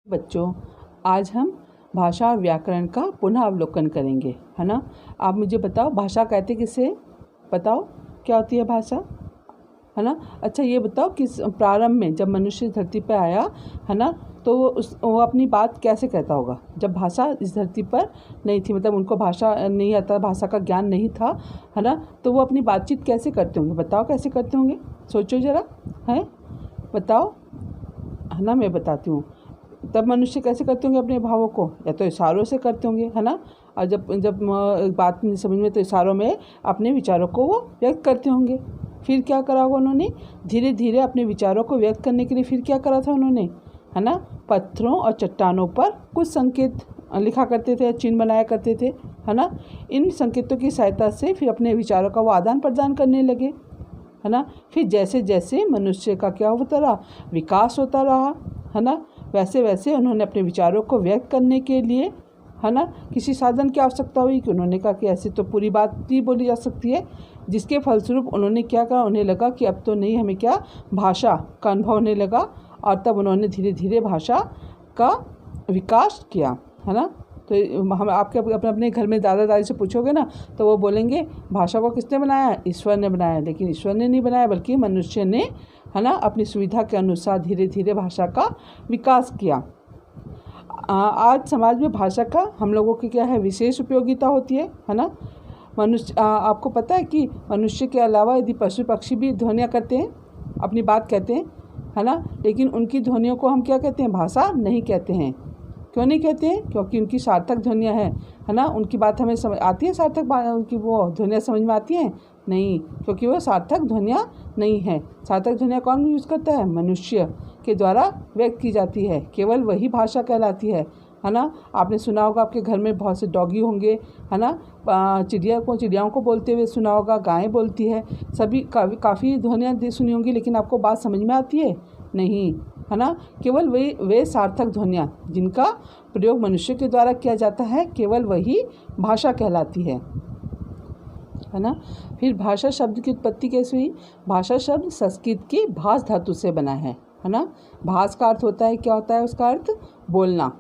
बच्चों, आज हम भाषा और व्याकरण का पुनः अवलोकन करेंगे, है ना। आप मुझे बताओ, भाषा कहते किसे? बताओ क्या होती है भाषा, है ना। अच्छा ये बताओ कि प्रारंभ में जब मनुष्य धरती पर आया, है ना, तो वो अपनी बात कैसे कहता होगा? जब भाषा इस धरती पर नहीं थी, मतलब उनको भाषा नहीं आता, भाषा का ज्ञान नहीं था, है ना, तो वो अपनी बातचीत कैसे करते होंगे? बताओ कैसे करते होंगे, सोचो ज़रा, है, बताओ, है ना। मैं बताती हूँ। तब मनुष्य कैसे करते होंगे अपने भावों को? या तो इशारों से करते होंगे, है ना। और जब जब बात नहीं समझ में तो इशारों में अपने विचारों को वो व्यक्त करते होंगे। फिर क्या करा होगा उन्होंने? धीरे धीरे अपने विचारों को व्यक्त करने के लिए फिर क्या करा था उन्होंने, है ना। पत्थरों और चट्टानों पर कुछ संकेत लिखा करते थे, चिन्ह बनाया करते थे, है ना। इन संकेतों की सहायता से फिर अपने विचारों का वो आदान प्रदान करने लगे, है ना। फिर जैसे जैसे मनुष्य का क्या होता रहा, विकास होता रहा, है ना, वैसे वैसे उन्होंने अपने विचारों को व्यक्त करने के लिए, है ना, किसी साधन की आवश्यकता हुई। कि उन्होंने कहा कि ऐसे तो पूरी बात ही बोली जा सकती है, जिसके फलस्वरूप उन्होंने क्या कहा, उन्हें लगा कि अब तो नहीं, हमें क्या, भाषा का अनुभव होने लगा। और तब उन्होंने धीरे धीरे भाषा का विकास किया, है ना। तो हम आपके अपने अपने घर में दादा दादी से पूछोगे ना, तो वो बोलेंगे भाषा को किसने बनाया? ईश्वर ने बनाया। लेकिन ईश्वर ने नहीं बनाया, बल्कि मनुष्य ने, है ना, अपनी सुविधा के अनुसार धीरे धीरे भाषा का विकास किया। आज समाज में भाषा का हम लोगों की क्या है, विशेष उपयोगिता होती है ना। मनुष्य आपको पता है कि मनुष्य के अलावा यदि पशु पक्षी भी ध्वनियाँ करते हैं, अपनी बात कहते हैं, है ना, लेकिन उनकी ध्वनियों को हम क्या कहते हैं? भाषा नहीं कहते हैं। क्यों नहीं कहते हैं? क्योंकि उनकी सार्थक ध्वनियाँ हैं, है ना। उनकी बात हमें समझ आती है, सार्थक उनकी वो ध्वनियाँ समझ में आती हैं? नहीं, क्योंकि वो सार्थक ध्वनियाँ नहीं है। सार्थक ध्वनियाँ कौन यूज़ करता है? मनुष्य के द्वारा व्यक्त की जाती है, केवल वही भाषा कहलाती है ना। आपने सुना होगा, आपके घर में बहुत से डॉगी होंगे, है ना, चिड़ियाओं को बोलते हुए सुना होगा, गायें बोलती है, सभी काफ़ी ध्वनियाँ सुनी होंगी, लेकिन आपको बात समझ में आती है? नहीं, है ना। केवल वे सार्थक ध्वनियाँ जिनका प्रयोग मनुष्य के द्वारा किया जाता है, केवल वही भाषा कहलाती है ना। फिर भाषा शब्द की उत्पत्ति कैसे हुई? भाषा शब्द संस्कृत की भाष धातु से बना है ना। भाष का अर्थ होता है, क्या होता है उसका अर्थ? बोलना,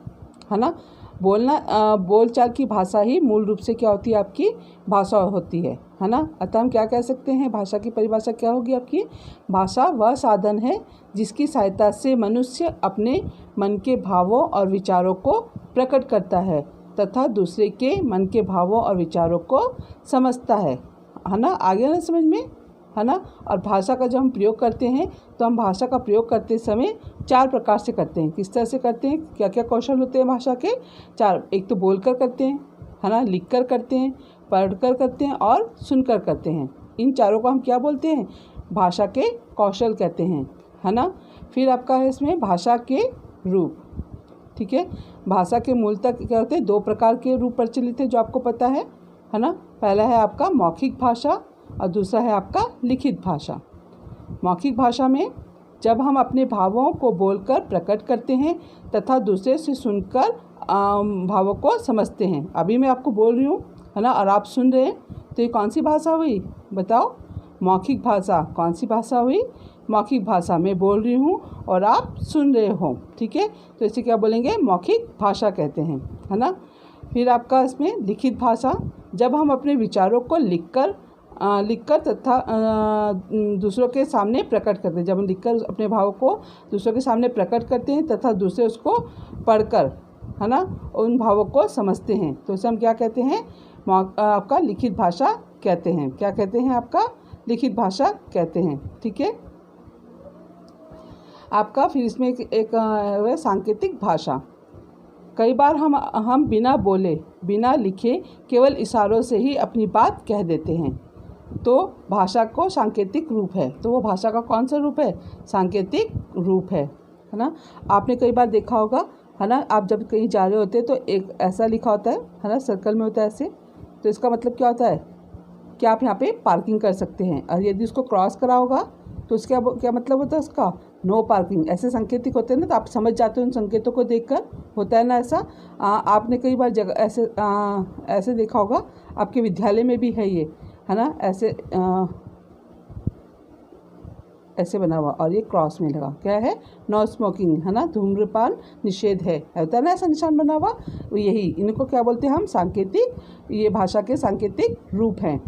है ना। बोलना, बोलचाल की भाषा ही मूल रूप से क्या होती है? आपकी भाषा होती है ना। अतः हम क्या कह सकते हैं, भाषा की परिभाषा क्या होगी आपकी? भाषा वह साधन है जिसकी सहायता से मनुष्य अपने मन के भावों और विचारों को प्रकट करता है तथा दूसरे के मन के भावों और विचारों को समझता है ना। आगे ना समझ में, है ना। और भाषा का जब हम प्रयोग करते हैं, तो हम भाषा का प्रयोग करते समय 4 प्रकार से करते हैं। किस तरह से करते हैं? क्या क्या कौशल होते हैं भाषा के? 4। एक तो बोलकर करते हैं, है ना, लिखकर करते हैं, पढ़कर करते हैं और सुनकर करते हैं। इन चारों को हम क्या बोलते हैं? भाषा के कौशल कहते हैं, है ना। फिर आपका है इसमें भाषा के रूप, ठीक है। भाषा के मूलतः क्या होते हैं? 2 प्रकार के रूप प्रचलित है, जो आपको पता है ना। पहला है आपका मौखिक भाषा और दूसरा है आपका लिखित भाषा। मौखिक भाषा में जब हम अपने भावों को बोलकर प्रकट करते हैं तथा दूसरे से सुनकर भावों को समझते हैं। अभी मैं आपको बोल रही हूँ, है ना, और आप सुन रहे हैं, तो ये कौन सी भाषा हुई? बताओ, मौखिक भाषा। कौन सी भाषा हुई? मौखिक भाषा। मैं बोल रही हूँ और आप सुन रहे हो, ठीक है, तो इसे क्या बोलेंगे? मौखिक भाषा कहते हैं, है ना। फिर आपका इसमें लिखित भाषा, जब हम अपने विचारों को लिखकर तथा दूसरों के सामने प्रकट करते हैं। जब हम लिखकर अपने भावों को दूसरों के सामने प्रकट करते हैं तथा दूसरे उसको पढ़कर, है ना, उन भावों को समझते हैं, तो उसे हम क्या कहते हैं? आपका लिखित भाषा कहते हैं। क्या कहते हैं? आपका लिखित भाषा कहते हैं, ठीक है। आपका फिर इसमें एक सांकेतिक भाषा। कई बार हम बिना बोले, बिना लिखे, केवल इशारों से ही अपनी बात कह देते हैं, तो भाषा को सांकेतिक रूप है। तो वो भाषा का कौन सा रूप है? सांकेतिक रूप है ना। आपने कई बार देखा होगा, है ना, आप जब कहीं जा रहे होते हैं तो एक ऐसा लिखा होता है ना, सर्कल में होता है ऐसे, तो इसका मतलब क्या होता है कि आप यहाँ पे पार्किंग कर सकते हैं। और यदि उसको क्रॉस करा होगा तो उसका क्या मतलब होता है? उसका नो पार्किंग। ऐसे संकेतिक होते हैं ना, तो आप समझ जाते हो उन संकेतों को देखकर, होता है ना ऐसा। आपने कई बार जगह ऐसे देखा होगा, आपके विद्यालय में भी है ये, है ना, ऐसे ऐसे बना हुआ और ये क्रॉस में लगा, क्या है, नो स्मोकिंग, है ना, धूम्रपान निषेध है, होता है ना ऐसा निशान बना हुआ, यही इनको क्या बोलते हैं हम, सांकेतिक, ये भाषा के सांकेतिक रूप हैं।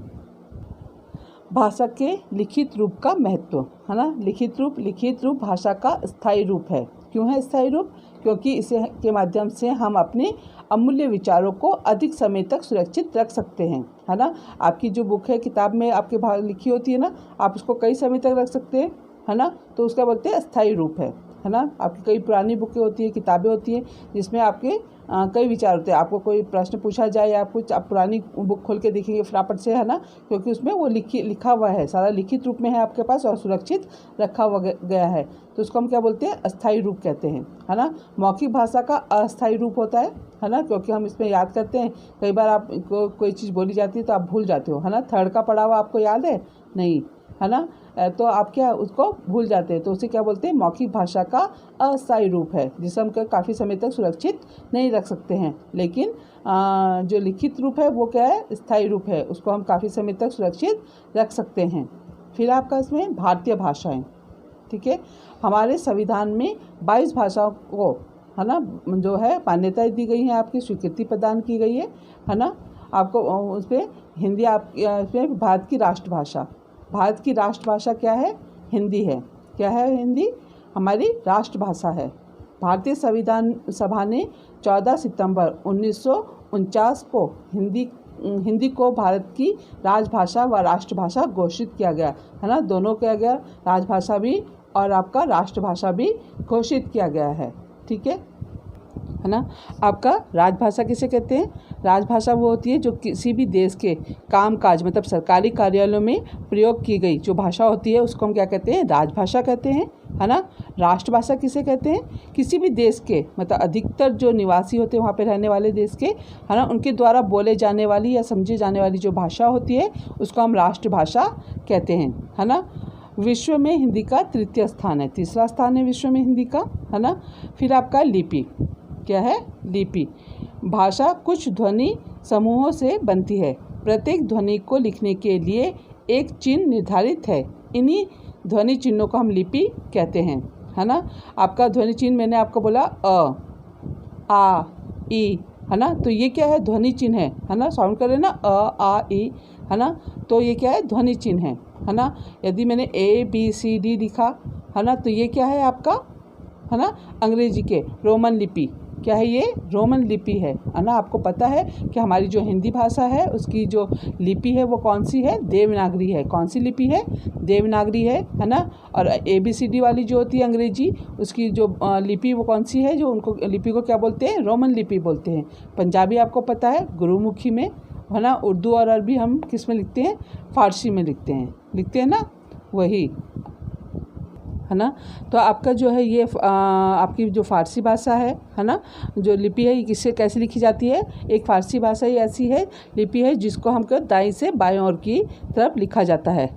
भाषा के लिखित रूप का महत्व, है ना, लिखित रूप भाषा का स्थायी रूप है। क्यों है स्थायी रूप? क्योंकि इसे के माध्यम से हम अपने अमूल्य विचारों को अधिक समय तक सुरक्षित रख सकते हैं, है ना। आपकी जो बुक है, किताब में आपके लिखी होती है ना, आप उसको कई समय तक रख सकते हैं, है ना, तो उसका बोलते हैं स्थायी रूप है ना। आपकी कई पुरानी बुकें होती हैं, किताबें होती हैं जिसमें आपके कई विचार होते हैं। आपको कोई प्रश्न पूछा जाए या कुछ, आप पुरानी बुक खोल के देखेंगे फटाफट से, है ना, क्योंकि उसमें वो लिखा हुआ है, सारा लिखित रूप में है आपके पास और सुरक्षित रखा हुआ गया है, तो उसको हम क्या बोलते हैं, अस्थायी रूप कहते हैं, है ना। मौखिक भाषा का अस्थायी रूप होता है ना, क्योंकि हम इसमें याद करते हैं, कई बार आपको कोई चीज़ बोली जाती है तो आप भूल जाते हो, है ना। थर्ड का पढ़ा हुआ आपको याद है नहीं, है ना, तो आप क्या उसको भूल जाते हैं, तो उसे क्या बोलते हैं, मौखिक भाषा का अस्थायी रूप है, जिसे हम काफ़ी समय तक सुरक्षित नहीं रख सकते हैं। लेकिन जो लिखित रूप है वो क्या है, स्थायी रूप है, उसको हम काफ़ी समय तक सुरक्षित रख सकते हैं। फिर आपका इसमें भारतीय भाषाएं, ठीक है, हमारे संविधान में 22 भाषाओं को, है ना, जो है मान्यता दी गई है, आपकी स्वीकृति प्रदान की गई है ना। आपको उस पर हिंदी, आप इसमें भारत की राष्ट्रभाषा, भारत की राष्ट्रभाषा क्या है, हिंदी है। क्या है, हिंदी हमारी राष्ट्रभाषा है। भारतीय संविधान सभा ने 14 सितंबर 1949 को हिंदी को भारत की राजभाषा व राष्ट्रभाषा घोषित किया गया, है ना, दोनों किया गया, राजभाषा भी और आपका राष्ट्रभाषा भी घोषित किया गया है, ठीक है ना। आपका राजभाषा किसे कहते हैं? राजभाषा वो होती है जो किसी भी देश के कामकाज, मतलब सरकारी कार्यालयों में प्रयोग की गई जो भाषा होती है उसको हम क्या कहते हैं, राजभाषा कहते हैं, है ना। राष्ट्रभाषा किसे कहते हैं? किसी भी देश के, मतलब अधिकतर जो निवासी होते हैं वहाँ पे रहने वाले देश के, है ना, उनके द्वारा बोले जाने वाली या समझे जाने वाली जो भाषा होती है उसको हम राष्ट्रभाषा कहते हैं, है ना। विश्व में हिंदी का तृतीय स्थान है, तीसरा स्थान है विश्व में हिंदी का, है ना। फिर आपका लिपि, क्या है, लिपि। भाषा कुछ ध्वनि समूहों से बनती है, प्रत्येक ध्वनि को लिखने के लिए एक चिन्ह निर्धारित है, इन्हीं ध्वनि चिन्हों को हम लिपि कहते हैं, है ना। आपका ध्वनि चिन्ह मैंने आपको बोला अ, आ, ई, है ना, तो ये क्या है, ध्वनि चिन्ह है ना, साउंड कर रहे हैं ना, अ, आ, ई, है ना, तो ये क्या है, ध्वनि चिन्ह है ना। यदि मैंने ABCD लिखा, है ना, तो ये क्या है आपका, है ना, अंग्रेजी के रोमन लिपि, क्या है ये, रोमन लिपि है ना। आपको पता है कि हमारी जो हिंदी भाषा है उसकी जो लिपि है वो कौन सी है, देवनागरी है। कौन सी लिपि है, देवनागरी है ना। और ABCD वाली जो होती है अंग्रेजी, उसकी जो लिपि वो कौन सी है, जो उनको लिपि को क्या बोलते हैं, रोमन लिपि बोलते हैं। पंजाबी आपको पता है गुरुमुखी में, है ना। उर्दू और अरबी हम किस में लिखते हैं, फारसी में लिखते हैं ना, वही, है ना। तो आपका जो है ये आपकी जो फारसी भाषा है ना, जो लिपि है ये किससे कैसे लिखी जाती है, एक फारसी भाषा ही ऐसी है लिपि है जिसको हमको दाईं से बाईं ओर की तरफ लिखा जाता है।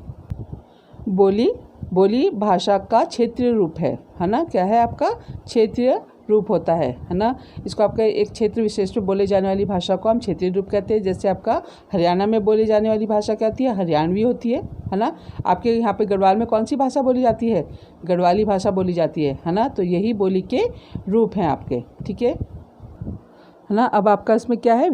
बोली भाषा का क्षेत्रीय रूप है ना, क्या है आपका, क्षेत्रीय रूप होता है ना। इसको आपका एक क्षेत्र विशेष में बोले जाने वाली भाषा को हम क्षेत्रीय रूप कहते हैं। जैसे आपका हरियाणा में बोली जाने वाली भाषा क्या होती है, हरियाणवी होती है ना। आपके यहाँ पे गढ़वाल में कौन सी भाषा बोली जाती है, गढ़वाली भाषा बोली जाती है ना। तो यही बोली के रूप हैं आपके, ठीक है ना। अब आपका इसमें क्या है,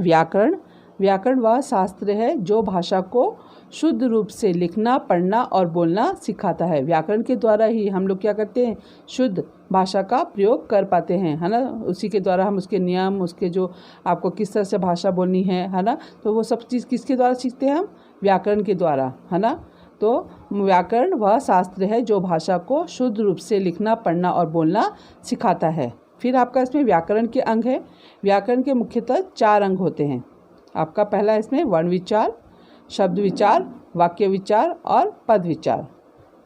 व्याकरण वह शास्त्र है जो भाषा को शुद्ध रूप से लिखना, पढ़ना और बोलना सिखाता है। व्याकरण के द्वारा ही हम लोग क्या करते हैं, शुद्ध भाषा का प्रयोग कर पाते हैं, है ना। उसी के द्वारा हम उसके नियम, उसके जो आपको किस तरह से भाषा बोलनी है ना, तो वो सब चीज़ किसके द्वारा सीखते हैं हम, व्याकरण के द्वारा, है ना। तो व्याकरण वह शास्त्र है जो भाषा को शुद्ध रूप से लिखना, पढ़ना और बोलना सिखाता है। फिर आपका इसमें व्याकरण के अंग है। व्याकरण के मुख्यतः 4 अंग होते हैं। आपका पहला इसमें वर्ण विचार, शब्द विचार, वाक्य विचार और पद विचार,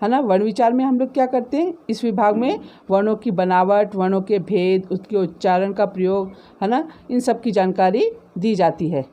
है ना। वर्ण विचार में हम लोग क्या करते हैं, इस विभाग में वर्णों की बनावट, वर्णों के भेद, उसके उच्चारण का प्रयोग, है ना, इन सब की जानकारी दी जाती है।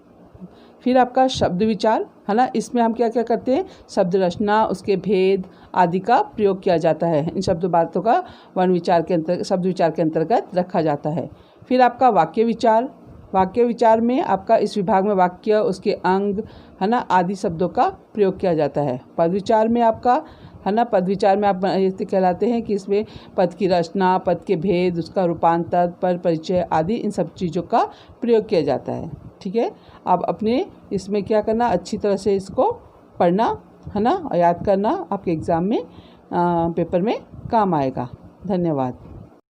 फिर आपका शब्द विचार, है ना, इसमें हम क्या क्या करते हैं, शब्द रचना, उसके भेद आदि का प्रयोग किया जाता है। इन शब्द बातों का वर्ण विचार के अंतर्गत, शब्द विचार के अंतर्गत रखा जाता है। फिर आपका वाक्य विचार में आपका इस विभाग में वाक्य, उसके अंग, है ना, आदि शब्दों का प्रयोग किया जाता है। पद विचार में आपका, है ना। पद विचार में आप ऐसे कहलाते हैं कि इसमें पद की रचना, पद के भेद, उसका रूपांतर, पर परिचय आदि इन सब चीज़ों का प्रयोग किया जाता है। ठीक है, आप अपने इसमें क्या करना, अच्छी तरह से इसको पढ़ना, है ना, और याद करना, आपके एग्ज़ाम में पेपर में काम आएगा। धन्यवाद।